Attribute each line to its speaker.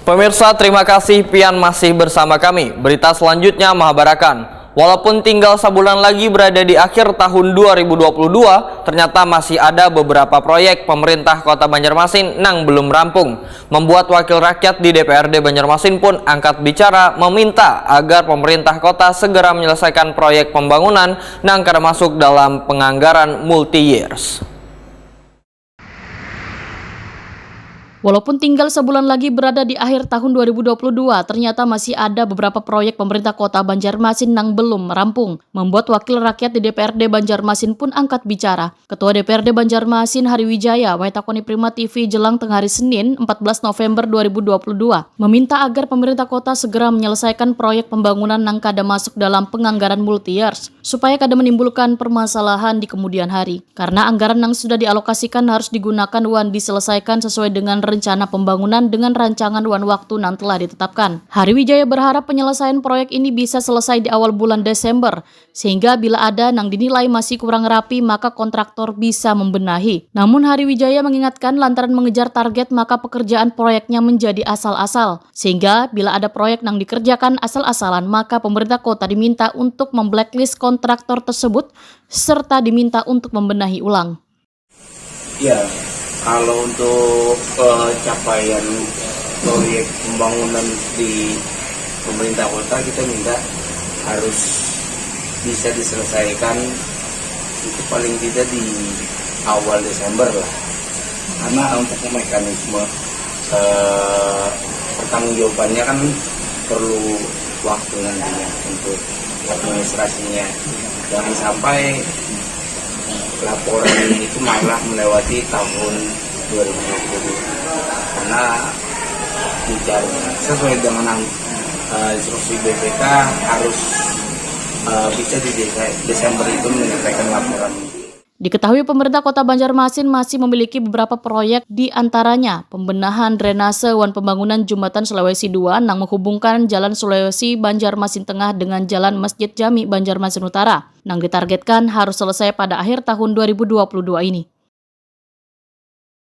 Speaker 1: Pemirsa, terima kasih pian masih bersama kami. Berita selanjutnya Mahabarakan. Walaupun tinggal sebulan lagi berada di akhir tahun 2022, ternyata masih ada beberapa proyek pemerintah Kota Banjarmasin yang belum rampung. Membuat wakil rakyat di DPRD Banjarmasin pun angkat bicara meminta agar pemerintah kota segera menyelesaikan proyek pembangunan yang kada masuk dalam penganggaran multi-years.
Speaker 2: Walaupun tinggal sebulan lagi berada di akhir tahun 2022, ternyata masih ada beberapa proyek pemerintah Kota Banjarmasin yang belum rampung. Membuat wakil rakyat di DPRD Banjarmasin pun angkat bicara. Ketua DPRD Banjarmasin Hari Wijaya, Waitakoni Prima TV jelang tengah hari Senin 14 November 2022, meminta agar pemerintah kota segera menyelesaikan proyek pembangunan yang kada masuk dalam penganggaran multi-years, supaya kada menimbulkan permasalahan di kemudian hari. Karena anggaran yang sudah dialokasikan harus digunakan dan diselesaikan sesuai dengan rencana pembangunan dengan rancangan waktu yang telah ditetapkan. Hari Wijaya berharap penyelesaian proyek ini bisa selesai di awal bulan Desember, sehingga bila ada yang dinilai masih kurang rapi maka kontraktor bisa membenahi. Namun Hari Wijaya mengingatkan lantaran mengejar target maka pekerjaan proyeknya menjadi asal-asal, sehingga bila ada proyek yang dikerjakan asal-asalan maka pemerintah kota diminta untuk memblacklist kontraktor tersebut serta diminta untuk membenahi ulang.
Speaker 3: Ya, kalau untuk capaian proyek pembangunan di pemerintah kota, kita minta harus bisa diselesaikan itu paling tidak di awal Desember lah. Karena untuk mekanisme pertanggungjawabannya kan perlu waktu nantinya untuk administrasinya. Jangan sampai laporan itu malah melewati tahun 2020 karena sesuai dengan instruksi BPK harus bisa di Desember itu menyelesaikan laporan.
Speaker 2: Diketahui pemerintah Kota Banjarmasin masih memiliki beberapa proyek, di antaranya pembenahan drainase dan pembangunan jembatan Sulawesi II yang menghubungkan Jalan Sulawesi Banjarmasin Tengah dengan Jalan Masjid Jami Banjarmasin Utara, yang ditargetkan harus selesai pada akhir tahun 2022 ini.